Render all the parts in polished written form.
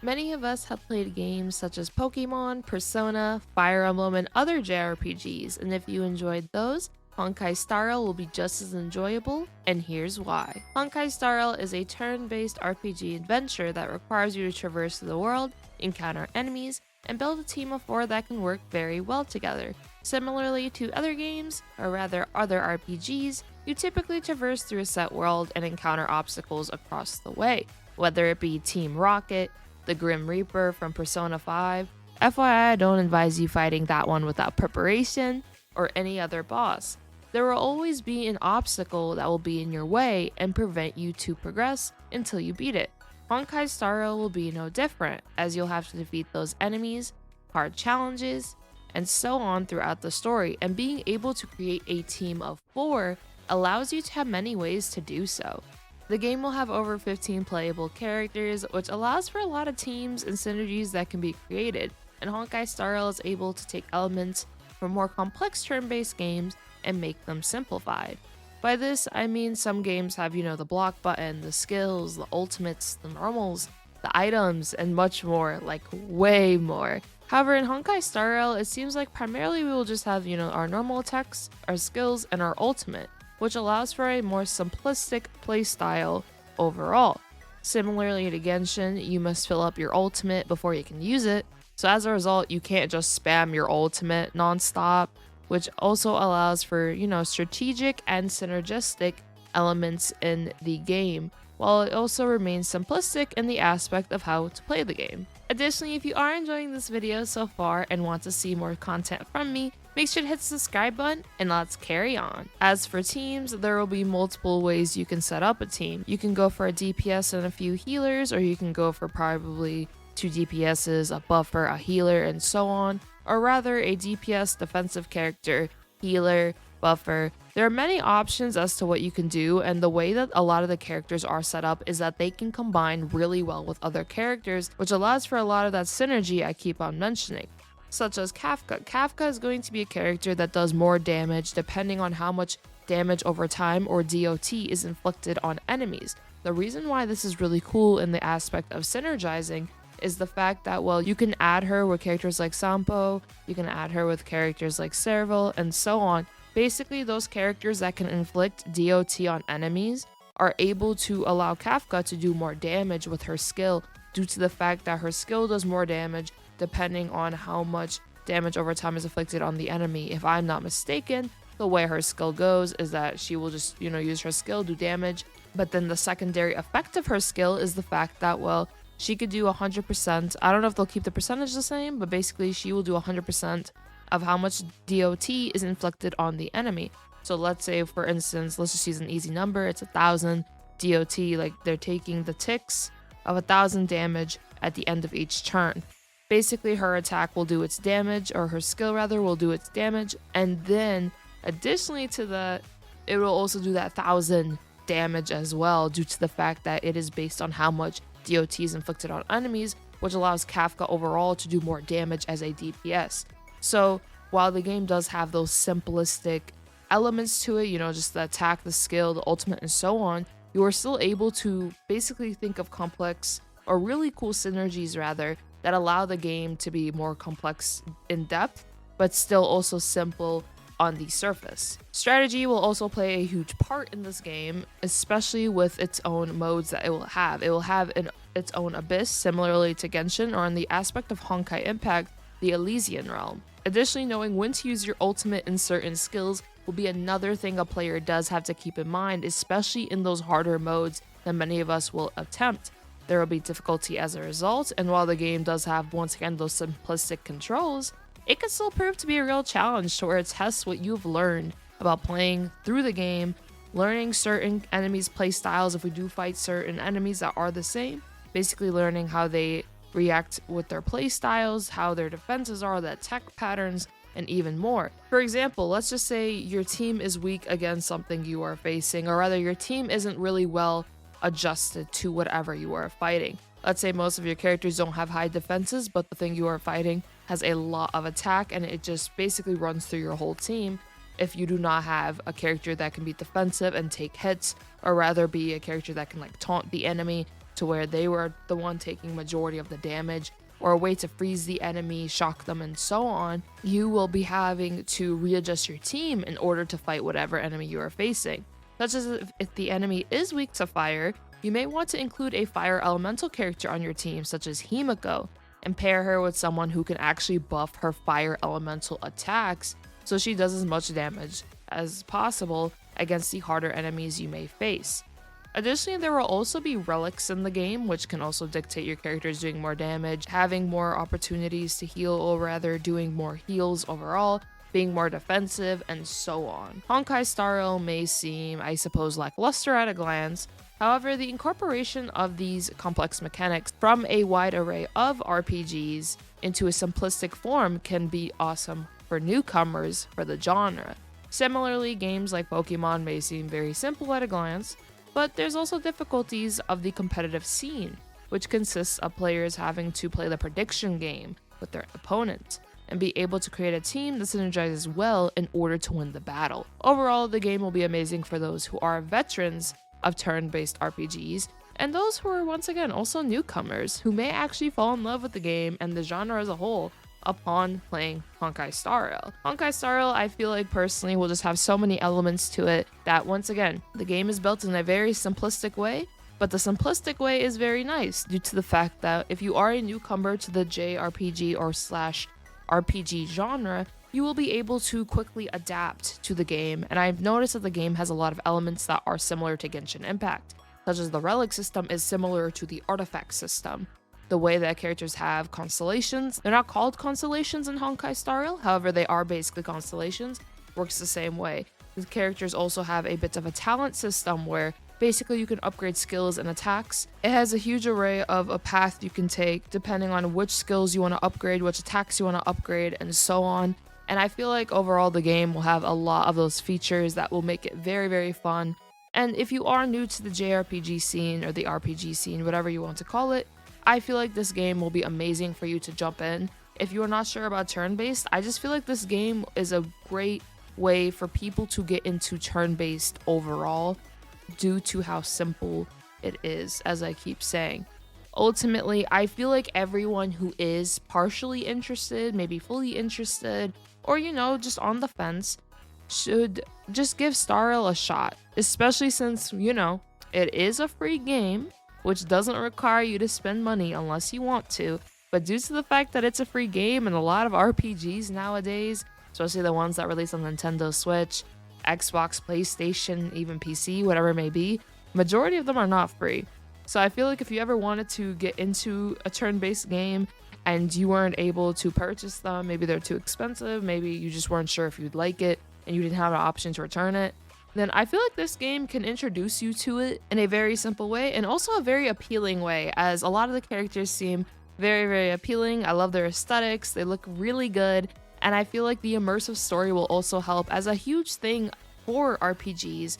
Many of us have played games such as Pokemon, Persona, Fire Emblem, and other JRPGs, and if you enjoyed those, Honkai Star Rail will be just as enjoyable, and here's why. Honkai Star Rail is a turn-based RPG adventure that requires you to traverse the world, encounter enemies, and build a team of 4 that can work very well together. Similarly to other games, or rather other RPGs, you typically traverse through a set world and encounter obstacles across the way, whether it be Team Rocket, the Grim Reaper from Persona 5. FYI, I don't advise you fighting that one without preparation, or any other boss. There will always be an obstacle that will be in your way and prevent you to progress until you beat it. Honkai Star Rail will be no different, as you'll have to defeat those enemies, hard challenges, and so on throughout the story, and being able to create a team of 4 allows you to have many ways to do so. The game will have over 15 playable characters, which allows for a lot of teams and synergies that can be created, and Honkai Star Rail is able to take elements from more complex turn-based games and make them simplified. By this, I mean some games have, the block button, the skills, the ultimates, the normals, the items, and much more, like way more. However, in Honkai Star Rail, it seems like primarily we will just have, our normal attacks, our skills, and our ultimate, which allows for a more simplistic playstyle overall. Similarly to Genshin, you must fill up your ultimate before you can use it, so as a result, you can't just spam your ultimate nonstop, which also allows for, strategic and synergistic elements in the game, while it also remains simplistic in the aspect of how to play the game. Additionally, if you are enjoying this video so far and want to see more content from me, make sure to hit the subscribe button and let's carry on. As for teams, there will be multiple ways you can set up a team. You can go for a DPS and a few healers, or you can go for probably 2 DPSs, a buffer, a healer, and so on, or rather a DPS defensive character, healer, buffer. There are many options as to what you can do, and the way that a lot of the characters are set up is that they can combine really well with other characters, which allows for a lot of that synergy I keep on mentioning, such as Kafka. Kafka is going to be a character that does more damage depending on how much damage over time or DOT is inflicted on enemies. The reason why this is really cool in the aspect of synergizing is the fact that, well, you can add her with characters like Sampo, you can add her with characters like Serval, and so on. Basically, those characters that can inflict DOT on enemies are able to allow Kafka to do more damage with her skill, due to the fact that her skill does more damage depending on how much damage over time is inflicted on the enemy. If I'm not mistaken, the way her skill goes is that she will just, use her skill, do damage, but then the secondary effect of her skill is the fact that, well, she could do 100%. I don't know if they'll keep the percentage the same, but basically she will do 100% of how much DOT is inflicted on the enemy. So let's say, for instance, let's just use an easy number, it's 1,000 DOT, like they're taking the ticks of 1,000 damage at the end of each turn. Basically, her attack will do its damage, or her skill rather will do its damage, and then additionally to that, it will also do that 1,000 damage as well, due to the fact that it is based on how much DOT is inflicted on enemies, which allows Kafka overall to do more damage as a DPS. So while the game does have those simplistic elements to it, just the attack, the skill, the ultimate, and so on, you are still able to basically think of complex, or really cool synergies rather, that allow the game to be more complex in depth, but still also simple on the surface. Strategy will also play a huge part in this game, especially with its own modes that it will have. It will have its own abyss, similarly to Genshin, or in the aspect of Honkai Impact, the Elysian realm. Additionally, knowing when to use your ultimate in certain skills will be another thing a player does have to keep in mind, especially in those harder modes that many of us will attempt. There will be difficulty as a result, and while the game does have, once again, those simplistic controls, it can still prove to be a real challenge to where it tests what you've learned about playing through the game, learning certain enemies' play styles if we do fight certain enemies that are the same, basically learning how they react with their play styles, how their defenses are, the attack patterns, and even more. For example, let's just say your team is weak against something you are facing, or rather your team isn't really well adjusted to whatever you are fighting. Let's say most of your characters don't have high defenses, but the thing you are fighting has a lot of attack, and it just basically runs through your whole team. If you do not have a character that can be defensive and take hits, or rather be a character that can taunt the enemy to where they were the one taking majority of the damage, or a way to freeze the enemy, shock them, and so on, you will be having to readjust your team in order to fight whatever enemy you are facing. Such as if the enemy is weak to fire, you may want to include a fire elemental character on your team, such as Himiko, and pair her with someone who can actually buff her fire elemental attacks so she does as much damage as possible against the harder enemies you may face. Additionally, there will also be relics in the game, which can also dictate your characters doing more damage, having more opportunities to heal, or rather doing more heals overall, being more defensive, and so on. Honkai Star Rail may seem, I suppose, lackluster at a glance. However, the incorporation of these complex mechanics from a wide array of RPGs into a simplistic form can be awesome for newcomers for the genre. Similarly, games like Pokemon may seem very simple at a glance, but there's also difficulties of the competitive scene, which consists of players having to play the prediction game with their opponent and be able to create a team that synergizes well in order to win the battle. Overall, the game will be amazing for those who are veterans of turn-based RPGs, and those who are once again also newcomers who may actually fall in love with the game and the genre as a whole upon playing Honkai Star Rail. Honkai Star Rail, I feel like personally will just have so many elements to it that once again, the game is built in a very simplistic way, but the simplistic way is very nice due to the fact that if you are a newcomer to the JRPG or / RPG genre, you will be able to quickly adapt to the game, and I've noticed that the game has a lot of elements that are similar to Genshin Impact, such as the relic system is similar to the artifact system. The way that characters have constellations, they're not called constellations in Honkai Star Rail, however they are basically constellations, works the same way. The characters also have a bit of a talent system where basically you can upgrade skills and attacks. It has a huge array of a path you can take depending on which skills you want to upgrade, which attacks you want to upgrade, and so on. And I feel like overall the game will have a lot of those features that will make it very, very fun. And if you are new to the JRPG scene or the RPG scene, whatever you want to call it, I feel like this game will be amazing for you to jump in. If you are not sure about turn-based, I just feel like this game is a great way for people to get into turn-based overall due to how simple it is, as I keep saying. Ultimately, I feel like everyone who is partially interested, maybe fully interested, or just on the fence, should just give Star Rail a shot, especially since, it is a free game, which doesn't require you to spend money unless you want to, but due to the fact that it's a free game and a lot of RPGs nowadays, especially the ones that release on Nintendo Switch, Xbox, PlayStation, even PC, whatever it may be, majority of them are not free. So I feel like if you ever wanted to get into a turn-based game and you weren't able to purchase them, maybe they're too expensive, maybe you just weren't sure if you'd like it and you didn't have an option to return it, then I feel like this game can introduce you to it in a very simple way and also a very appealing way, as a lot of the characters seem very, very appealing. I love their aesthetics, they look really good, and I feel like the immersive story will also help, as a huge thing for RPGs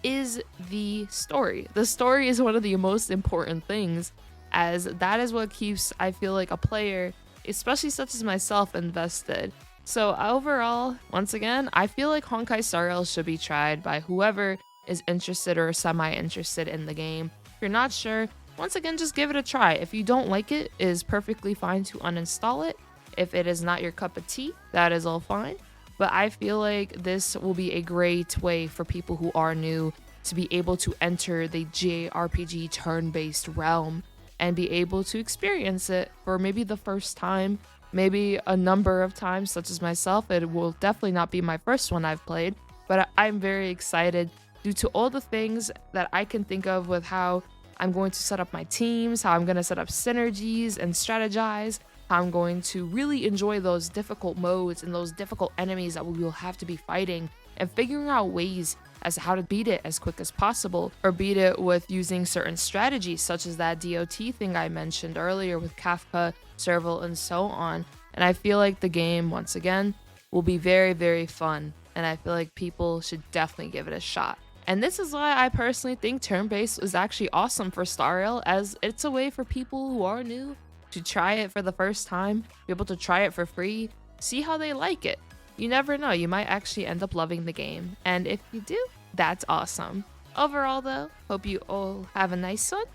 is the story. The story is one of the most important things, as that is what keeps, I feel like, a player, especially such as myself, invested. So overall, once again, I feel like Honkai Star Rail should be tried by whoever is interested or semi-interested in the game. If you're not sure, once again, just give it a try. If you don't like it, it is perfectly fine to uninstall it. If it is not your cup of tea, that is all fine. But I feel like this will be a great way for people who are new to be able to enter the JRPG turn-based realm and be able to experience it for maybe the first time, maybe a number of times, such as myself. It will definitely not be my first one I've played, but I'm very excited due to all the things that I can think of with how I'm going to set up my teams, how I'm going to set up synergies and strategize, how I'm going to really enjoy those difficult modes and those difficult enemies that we will have to be fighting, and figuring out ways as to how to beat it as quick as possible, or beat it with using certain strategies such as that DOT thing I mentioned earlier with Kafka, Serval, and so on. And I feel like the game, once again, will be very, very fun, and I feel like people should definitely give it a shot. And this is why I personally think turn-based is actually awesome for Star Rail, as it's a way for people who are new to try it for the first time, be able to try it for free, see how they like it. You never know, you might actually end up loving the game, and if you do, that's awesome. Overall though, hope you all have a nice one.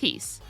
Peace.